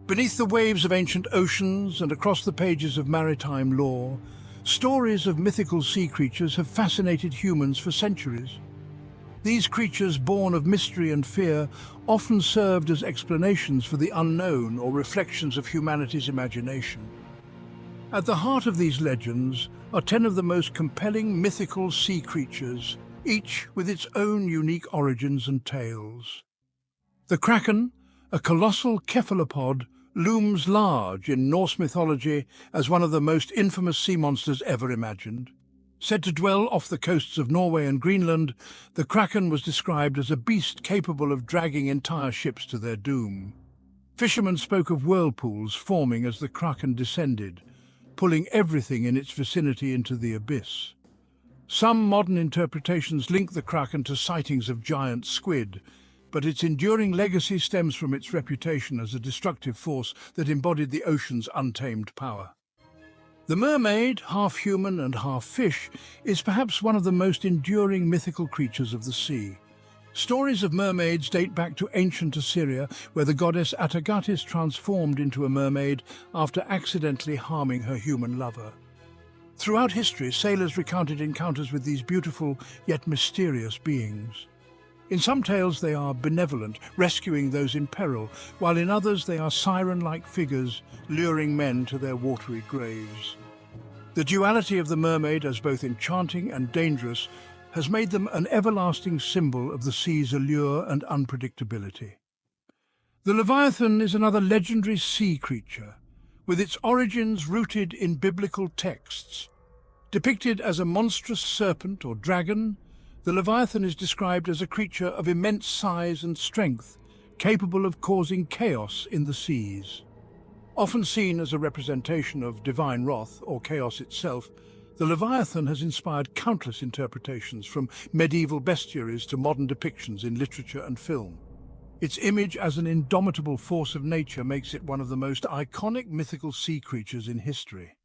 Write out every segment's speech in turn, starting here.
Beneath the waves of ancient oceans and across the pages of maritime lore, stories of mythical sea creatures have fascinated humans for centuries. These creatures, born of mystery and fear, often served as explanations for the unknown or reflections of humanity's imagination. At the heart of these legends are 10 of the most compelling mythical sea creatures, each with its own unique origins and tales. The Kraken, a colossal cephalopod, looms large in Norse mythology as one of the most infamous sea monsters ever imagined. Said to dwell off the coasts of Norway and Greenland, the Kraken was described as a beast capable of dragging entire ships to their doom. Fishermen spoke of whirlpools forming as the Kraken descended, pulling everything in its vicinity into the abyss. Some modern interpretations link the Kraken to sightings of giant squid, but its enduring legacy stems from its reputation as a destructive force that embodied the ocean's untamed power. The mermaid, half human and half fish, is perhaps one of the most enduring mythical creatures of the sea. Stories of mermaids date back to ancient Assyria, where the goddess Atargatis transformed into a mermaid after accidentally harming her human lover. Throughout history, sailors recounted encounters with these beautiful yet mysterious beings. In some tales they are benevolent, rescuing those in peril, while in others they are siren-like figures, luring men to their watery graves. The duality of the mermaid as both enchanting and dangerous has made them an everlasting symbol of the sea's allure and unpredictability. The Leviathan is another legendary sea creature, with its origins rooted in biblical texts. Depicted as a monstrous serpent or dragon, the Leviathan is described as a creature of immense size and strength, capable of causing chaos in the seas. Often seen as a representation of divine wrath or chaos itself, the Leviathan has inspired countless interpretations, from medieval bestiaries to modern depictions in literature and film. Its image as an indomitable force of nature makes it one of the most iconic mythical sea creatures in history.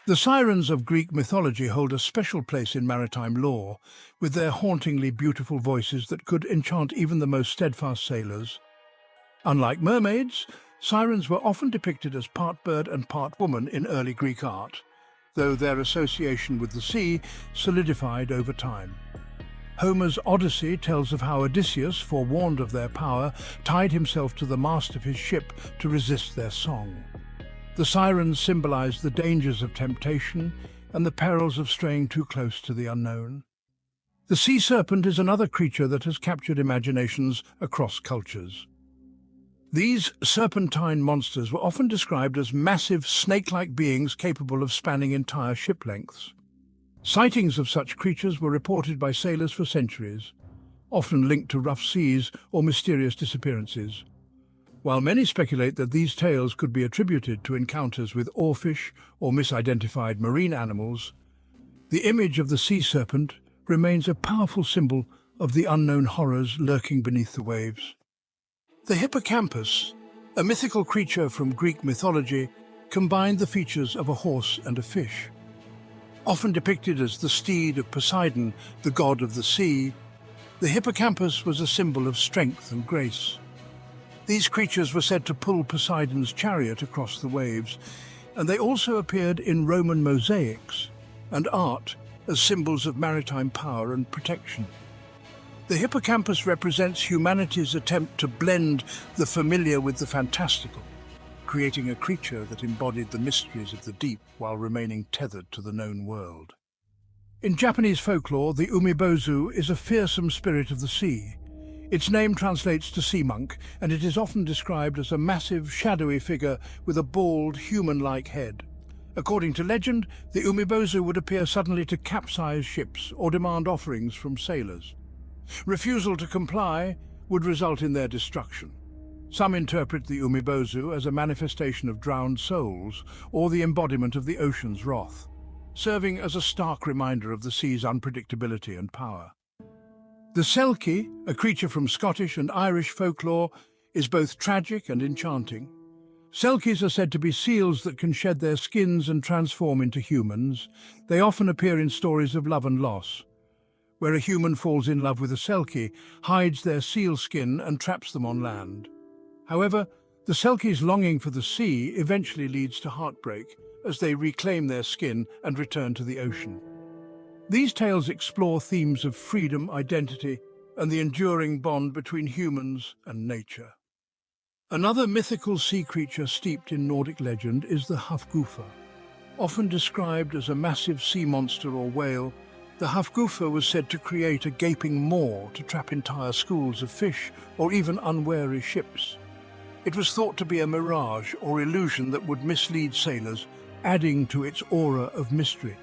The sirens of Greek mythology hold a special place in maritime lore, with their hauntingly beautiful voices that could enchant even the most steadfast sailors. Unlike mermaids, sirens were often depicted as part bird and part woman in early Greek art, though their association with the sea solidified over time. Homer's Odyssey tells of how Odysseus, forewarned of their power, tied himself to the mast of his ship to resist their song. The sirens symbolize the dangers of temptation and the perils of straying too close to the unknown. The sea serpent is another creature that has captured imaginations across cultures. These serpentine monsters were often described as massive snake-like beings capable of spanning entire ship lengths. Sightings of such creatures were reported by sailors for centuries, often linked to rough seas or mysterious disappearances. While many speculate that these tales could be attributed to encounters with oarfish or misidentified marine animals, the image of the sea serpent remains a powerful symbol of the unknown horrors lurking beneath the waves. The Hippocampus, a mythical creature from Greek mythology, combined the features of a horse and a fish. Often depicted as the steed of Poseidon, the god of the sea, the hippocampus was a symbol of strength and grace. These creatures were said to pull Poseidon's chariot across the waves, and they also appeared in Roman mosaics and art as symbols of maritime power and protection. The hippocampus represents humanity's attempt to blend the familiar with the fantastical, creating a creature that embodied the mysteries of the deep while remaining tethered to the known world. In Japanese folklore, the Umibōzu is a fearsome spirit of the sea. Its name translates to sea monk, and it is often described as a massive, shadowy figure with a bald, human-like head. According to legend, the Umibōzu would appear suddenly to capsize ships or demand offerings from sailors. Refusal to comply would result in their destruction. Some interpret the Umibōzu as a manifestation of drowned souls or the embodiment of the ocean's wrath, serving as a stark reminder of the sea's unpredictability and power. The Selkie, a creature from Scottish and Irish folklore, is both tragic and enchanting. Selkies are said to be seals that can shed their skins and transform into humans. They often appear in stories of love and loss, where a human falls in love with a Selkie, hides their seal skin and traps them on land. However, The Selkie's longing for the sea eventually leads to heartbreak as they reclaim their skin and return to the ocean. These tales explore themes of freedom, identity, and the enduring bond between humans and nature. Another mythical sea creature steeped in Nordic legend is the Hafgufa. Often described as a massive sea monster or whale, the Hafgufa was said to create a gaping maw to trap entire schools of fish or even unwary ships. It was thought to be a mirage or illusion that would mislead sailors, adding to its aura of mystery.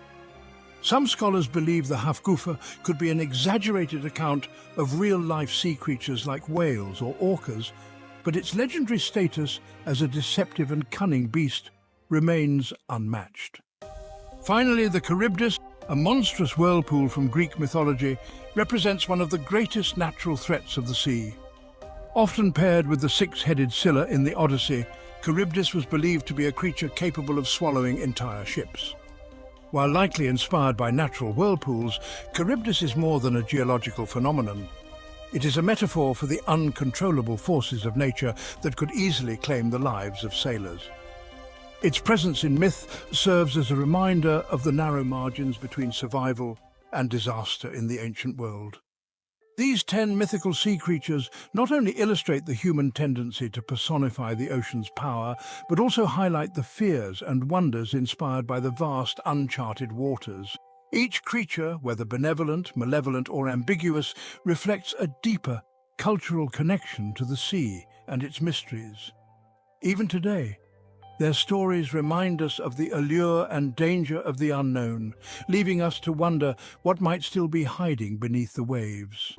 Some scholars believe the Hafgufa could be an exaggerated account of real-life sea creatures like whales or orcas, but its legendary status as a deceptive and cunning beast remains unmatched. Finally, the Charybdis, a monstrous whirlpool from Greek mythology, represents one of the greatest natural threats of the sea. Often paired with the six-headed Scylla in the Odyssey, Charybdis was believed to be a creature capable of swallowing entire ships. While likely inspired by natural whirlpools, Charybdis is more than a geological phenomenon. It is a metaphor for the uncontrollable forces of nature that could easily claim the lives of sailors. Its presence in myth serves as a reminder of the narrow margins between survival and disaster in the ancient world. These 10 mythical sea creatures not only illustrate the human tendency to personify the ocean's power, but also highlight the fears and wonders inspired by the vast, uncharted waters. Each creature, whether benevolent, malevolent, or ambiguous, reflects a deeper cultural connection to the sea and its mysteries. Even today, their stories remind us of the allure and danger of the unknown, leaving us to wonder what might still be hiding beneath the waves.